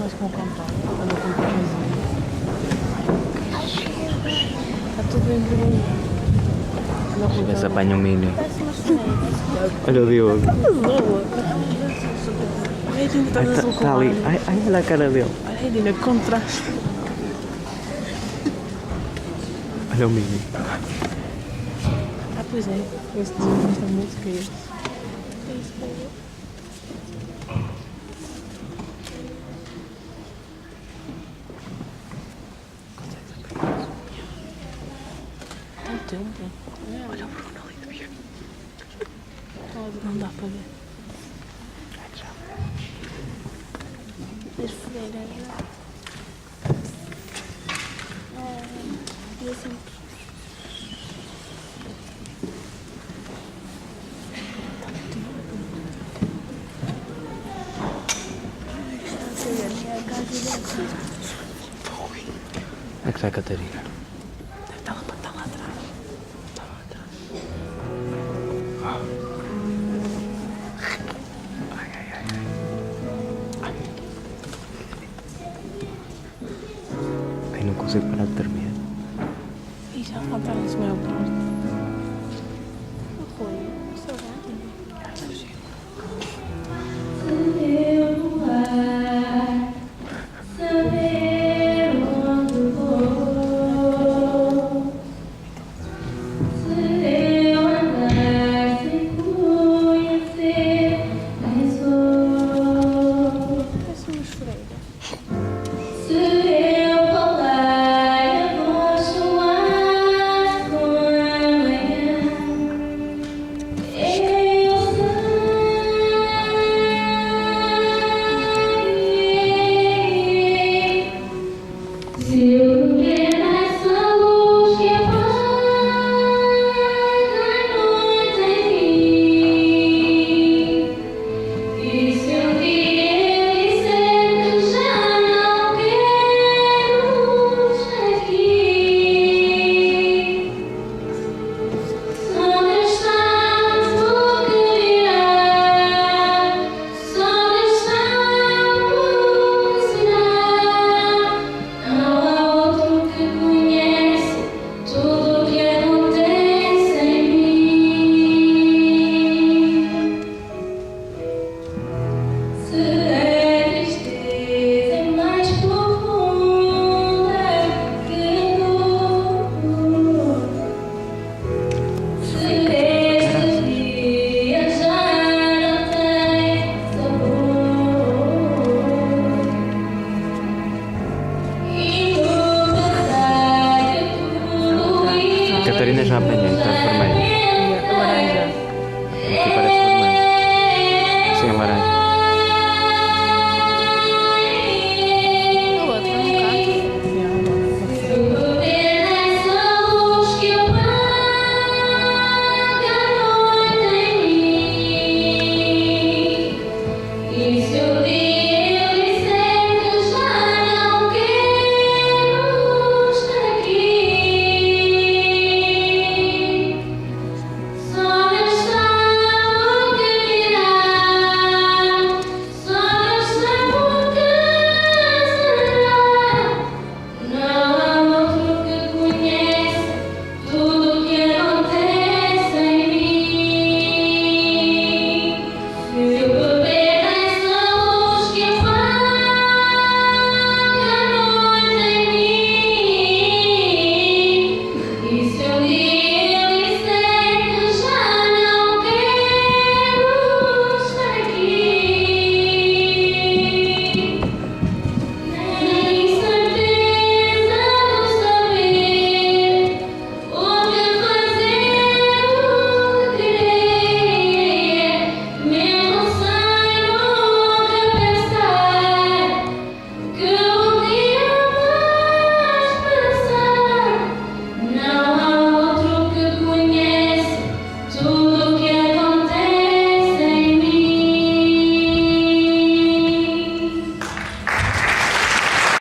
faz com o cantar. Anda com o cafezinho. Está tudo bem vermelho. Deixa eu ver se apanha um mini. Parece uma sereia. Olha o Diogo. Ai, Dina, Ai, estás azul com tá ali. Ai, olha a cara dele. Ai, Dina, contraste. Olha o mini. Ah, pois é. Esse desenho desta música é este. Tem tempo. Olha o Bruno ali de bico. Não dá para ver. As freiras. E assim. Onde é que está a Catarina? Está lá atrás. Está lá atrás. Ai, ai, ai, ai. Ai, não consigo parar de dormir.